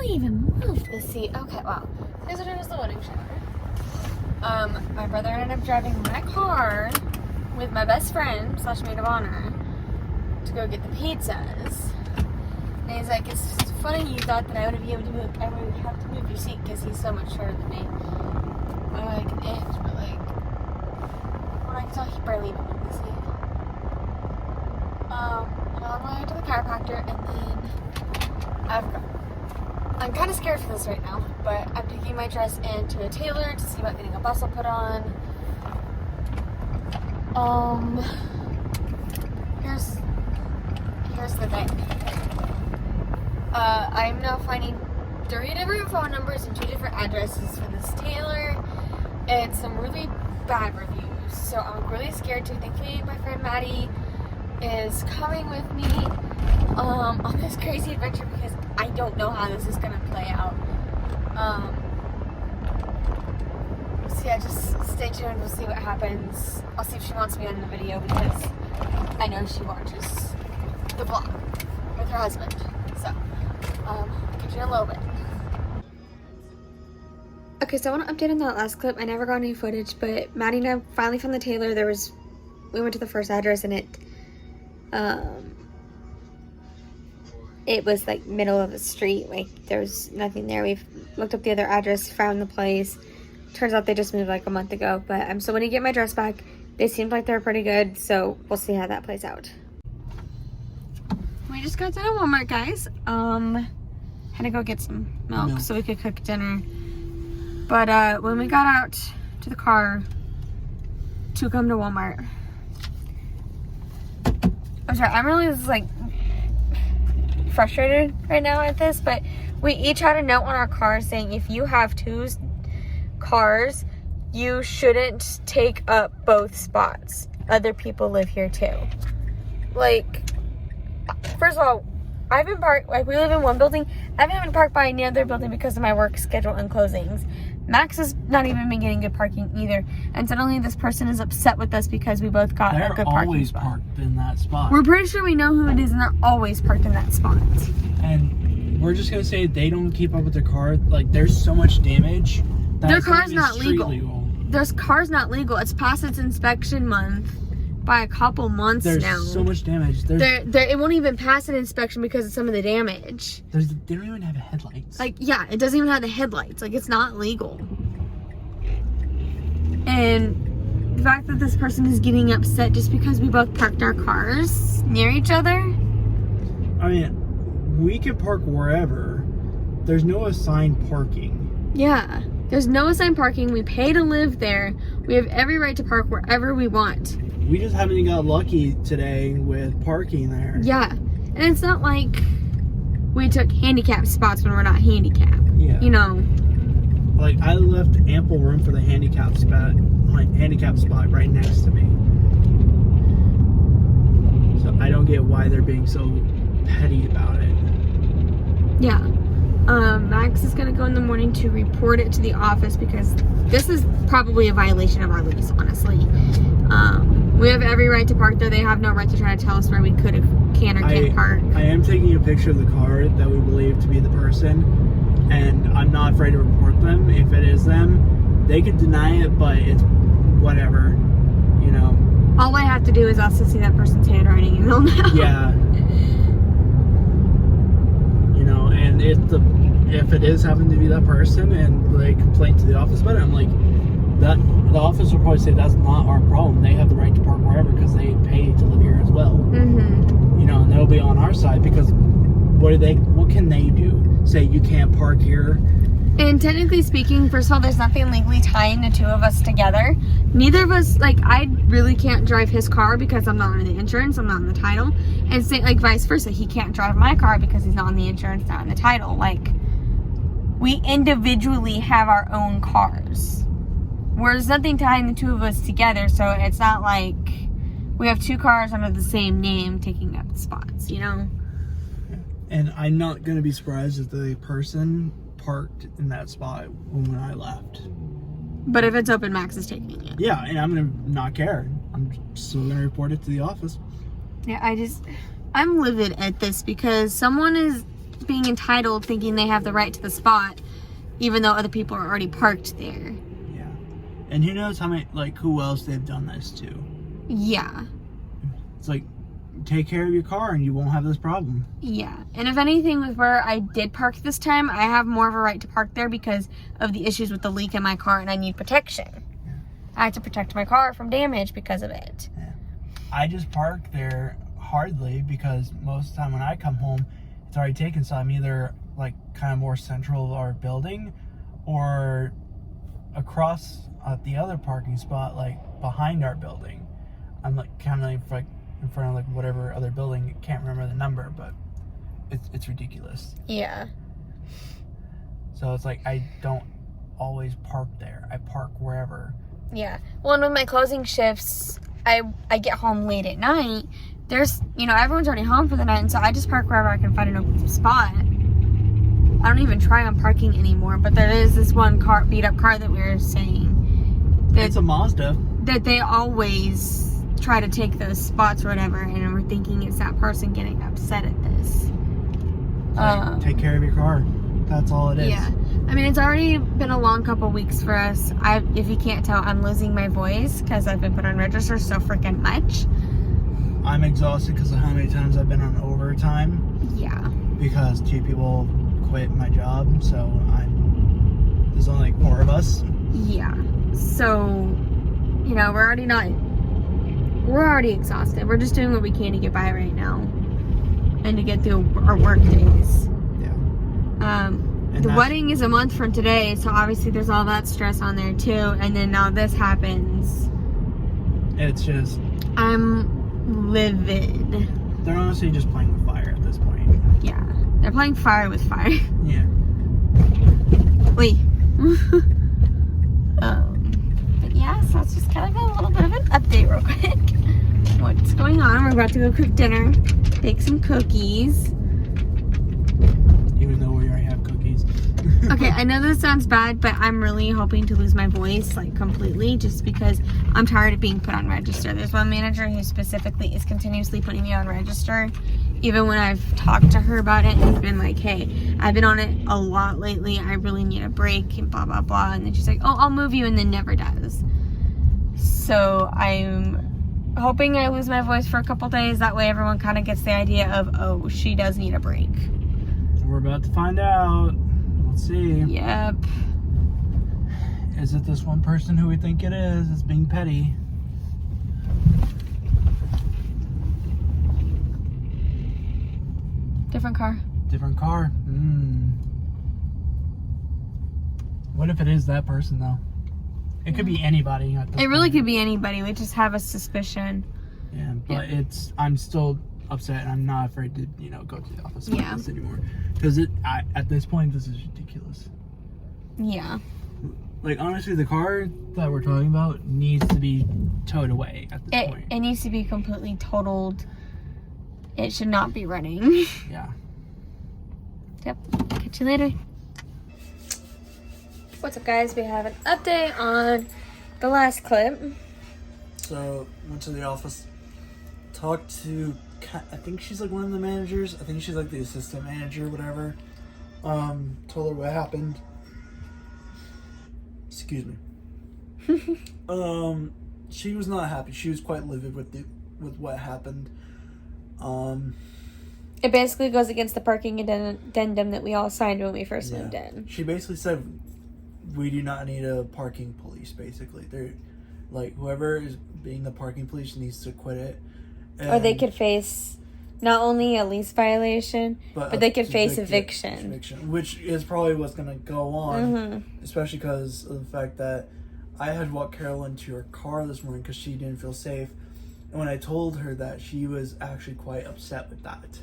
barely even moved the seat. Okay, well, here's what it is, the wedding shower. My brother ended up driving my car with my best friend / maid of honor to go get the pizzas. And he's like, it's funny you thought that I would be able to move, I would have to move your seat because he's so much shorter than me. I'm like an inch, but like, when I can tell he barely even moved the seat. I'm on my way to the chiropractor, and then I'm kind of scared for this right now, but I'm taking my dress into a tailor to see about getting a bustle put on. Here's the thing. I'm now finding 3 different phone numbers and 2 different addresses for this tailor, and some really bad reviews. So I'm really scared too. Thankfully, my friend Maddie is coming with me on this crazy adventure because I don't know how this is gonna play out. So yeah, just stay tuned. We'll see what happens. I'll see if she wants me on the video because I know she watches the vlog with her husband. So, catch you in a little bit. Okay, so I want to update on that last clip. I never got any footage, but Maddie and I finally found the tailor. We went to the first address, and it was like middle of the street. Like there was nothing there. We've looked up the other address, found the place. Turns out they just moved like a month ago. But so when you get my dress back, they seemed like they're pretty good. So we'll see how that plays out. We just got done at Walmart, guys. Had to go get some milk so we could cook dinner. But when we got out to the car to come to Walmart, I'm sorry, I'm really just like frustrated right now at this, but we each had a note on our car saying if you have 2 cars, you shouldn't take up both spots. Other people live here too. Like, first of all, I haven't parked, like we live in one building, I haven't been parked by any other building because of my work schedule and closings. Max has not even been getting good parking either. And suddenly this person is upset with us because we both got a good parking spot. They're always parked in that spot. We're pretty sure we know who it is, and they're always parked in that spot. And we're just going to say they don't keep up with their car. Like, there's so much damage. Their car's not legal. Their car's not legal. It's past its inspection month by a couple months now. There's so much damage. It won't even pass an inspection because of some of the damage. They don't even have headlights. Like, yeah, it doesn't even have the headlights. Like, it's not legal. And the fact that this person is getting upset just because we both parked our cars near each other. I mean, we can park wherever. There's no assigned parking. Yeah, there's no assigned parking. We pay to live there. We have every right to park wherever we want. We just haven't got lucky today with parking there. Yeah, and it's not like we took handicap spots when we're not handicapped. Yeah. You know. Like, I left ample room for the handicap spot right next to me. So I don't get why they're being so petty about it. Yeah. Max is gonna go in the morning to report it to the office because this is probably a violation of our lease, honestly. We have every right to park there. They have no right to try to tell us where we can or can't park. I am taking a picture of the car that we believe to be the person, and I'm not afraid to report them. If it is them, they could deny it, but it's whatever, you know. All I have to do is also see that person's handwriting and they'll know. Yeah. You know, and if it is having to be that person and they complain to the office about it, I'm like, the office will probably say that's not our problem. They have the right to park wherever because they pay to live here as well. Mm-hmm. You know, and they'll be on our side because what can they do? Say you can't park here? And technically speaking, first of all, there's nothing legally tying the 2 of us together. Neither of us, like, I really can't drive his car because I'm not on the insurance, I'm not on the title. And say, like, vice versa, he can't drive my car because he's not on the insurance, not on the title. Like, we individually have our own cars. Where there's nothing tying the 2 of us together, so it's not like we have 2 cars under the same name taking up spots, you know? And I'm not going to be surprised if the person parked in that spot when I left. But if it's open, Max is taking it. Yeah, and I'm going to not care. I'm still going to report it to the office. Yeah, I'm livid at this because someone is being entitled, thinking they have the right to the spot, even though other people are already parked there. Yeah. And who knows how many, like, who else they've done this to. Yeah. It's like, take care of your car and you won't have this problem. Yeah. And if anything, with where I did park this time, I have more of a right to park there because of the issues with the leak in my car, and I need protection. Yeah. I had to protect my car from damage because of it. Yeah. I just park there hardly because most of the time when I come home, it's already taken. So I'm either like kind of more central of our building or across at the other parking spot, like behind our building. I'm like kind of like in front of like whatever other building. Can't remember the number, but it's ridiculous. Yeah. So it's like I don't always park there. I park wherever. Yeah. Well, and with my closing shifts, I get home late at night. There's, everyone's already home for the night, and so I just park wherever I can find an open spot. I don't even try on parking anymore, but there is this one beat up car that we were saying. It's a Mazda. That they always try to take those spots or whatever, and we're thinking it's that person getting upset at this. Like, take care of your car. That's all it is. Yeah. I mean, it's already been a long couple weeks for us. If you can't tell, I'm losing my voice because I've been put on register so freaking much. I'm exhausted because of how many times I've been on overtime. Yeah. Because 2 people quit my job, so there's only like 4 of us. Yeah. So, we're already exhausted. We're just doing what we can to get by right now and to get through our work days. Yeah. The wedding is a month from today, so obviously there's all that stress on there too. And then now this happens. It's just, I'm livid. they're honestly just playing with fire at this point. Yeah. They're playing fire with fire. Yeah. Wait. But yeah, so it's just kind of a little bit of an update real quick. What's going on? We're about to go cook dinner, bake some cookies. Even though we already have cookies. Okay, I know this sounds bad, but I'm really hoping to lose my voice, like, completely, just because I'm tired of being put on register. There's one manager who specifically is continuously putting me on register, even when I've talked to her about it and been like, hey, I've been on it a lot lately, I really need a break, and blah, blah, blah, and then she's like, oh, I'll move you, and then never does. So I'm hoping I lose my voice for a couple days, that way everyone kind of gets the idea of, oh, she does need a break. We're about to find out. Let's see. Yep. Is it this one person who we think it is? It's being petty. Different car. Different car. What if it is that person though? It could be anybody. At this It really point. could be anybody. We just have a suspicion. Yeah, but I'm still upset and I'm not afraid to, go to the office about this anymore. Because at this point, this is ridiculous. Yeah. Like, honestly, the car that we're talking about needs to be towed away at this point. It needs to be completely totaled. It should not be running. Yeah. Yep. Catch you later. What's up, guys? We have an update on the last clip. So, went to the office, talked to, I think she's like one of the managers. I think she's like the assistant manager, whatever. Told her what happened. Excuse me. She was not happy. She was quite livid with what happened. It basically goes against the parking addendum that we all signed when we first moved in. She basically said, we do not need a parking police, basically. They're, like, whoever is being the parking police needs to quit it. Or they could face not only a lease violation, but they could face eviction. Which is probably what's going to go on, especially because of the fact that I had walked Carolyn to her car this morning because she didn't feel safe. And when I told her that, she was actually quite upset with that.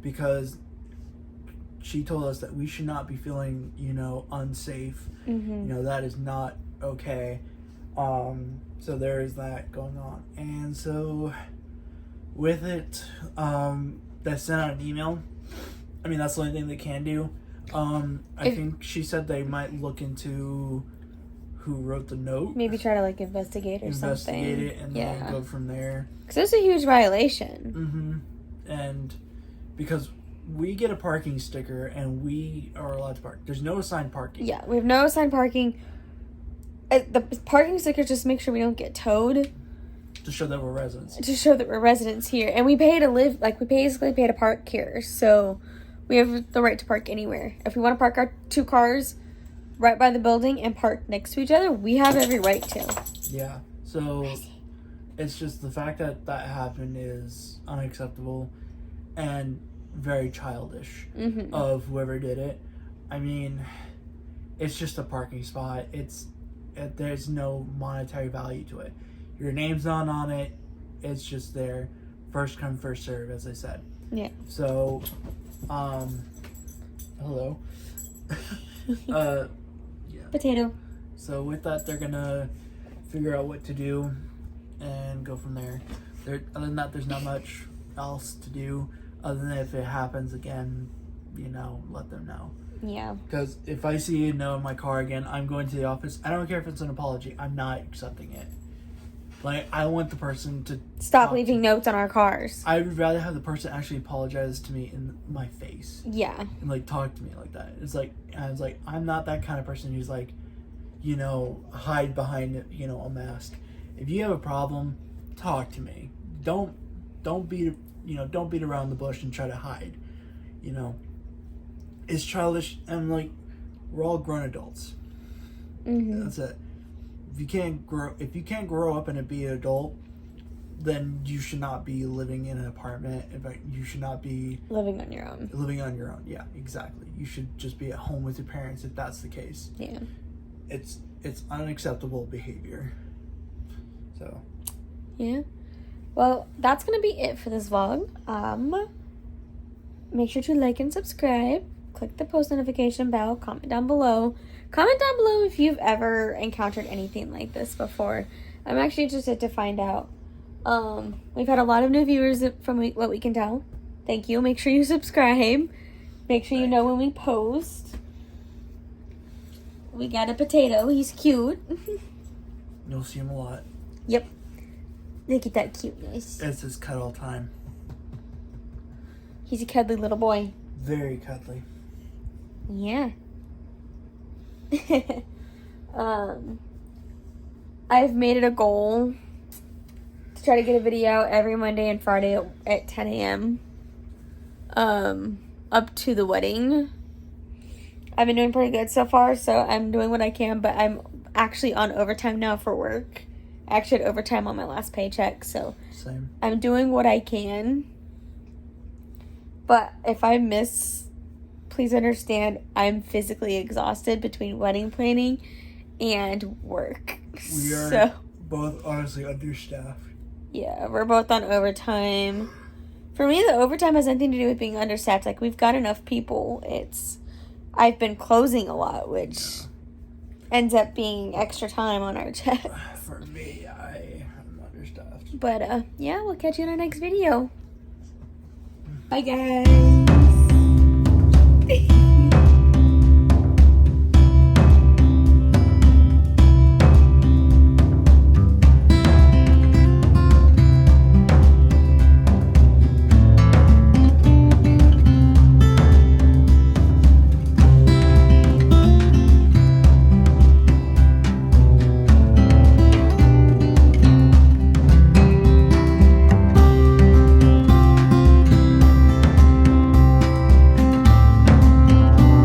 Because she told us that we should not be feeling, unsafe. That is not okay. So there is that going on. And so with it, they sent out an email. I mean, that's the only thing they can do. I think she said they might look into who wrote the note. Maybe try to, like, investigate something. Investigate it and then go from there. Because it's a huge violation. And because we get a parking sticker and we are allowed to park. There's no assigned parking. Yeah, we have no assigned parking. The parking sticker just make sure we don't get towed. To show that we're residents. To show that we're residents here. And we pay to live, like, we basically pay to park here. So we have the right to park anywhere. If we want to park our 2 cars right by the building and park next to each other, we have every right to. Yeah. So it's just the fact that that happened is unacceptable and very childish of whoever did it. I mean, it's just a parking spot. There's no monetary value to it. Your name's not on it. It's just there. First come, first serve, as I said. Yeah. So, hello. Yeah. Potato. So with that, they're gonna figure out what to do and go from there. Other than that, there's not much else to do. Other than if it happens again, let them know. Yeah. Because if I see a no in my car again, I'm going to the office. I don't care if it's an apology. I'm not accepting it. Like, I want the person to Stop leaving notes on our cars. I would rather have the person actually apologize to me in my face. Yeah. And, like, talk to me like that. It's like, I was like, I'm not that kind of person who's like, hide behind, a mask. If you have a problem, talk to me. Don't beat around the bush and try to hide. It's childish, and like, we're all grown adults. That's it. If you can't grow up and be an adult, then you should not be living in an apartment. You should not be living on your own. Living on your own, yeah, exactly. You should just be at home with your parents if that's the case. Yeah. It's unacceptable behavior. So. Yeah. Well, that's gonna be it for this vlog. Make sure to like and subscribe. Click the post notification bell. Comment down below. Comment down below if you've ever encountered anything like this before. I'm actually interested to find out. We've had a lot of new viewers from what we can tell. Thank you. Make sure you subscribe. Make sure you know when we post. We got a potato. He's cute. You'll see him a lot. Yep. Look at that cuteness. It's his cuddle time. He's a cuddly little boy. Very cuddly. Yeah. I've made it a goal to try to get a video out every Monday and Friday at 10 a.m. Up to the wedding. I've been doing pretty good so far, so I'm doing what I can, but I'm actually on overtime now for work. I actually had overtime on my last paycheck, so same. I'm doing what I can. But if I miss, please understand, I'm physically exhausted between wedding planning and work. We are both honestly understaffed. Yeah, we're both on overtime. For me, the overtime has nothing to do with being understaffed. Like, we've got enough people. I've been closing a lot, which ends up being extra time on our check. For me, I am understaffed. But, yeah, we'll catch you in our next video. Bye, guys.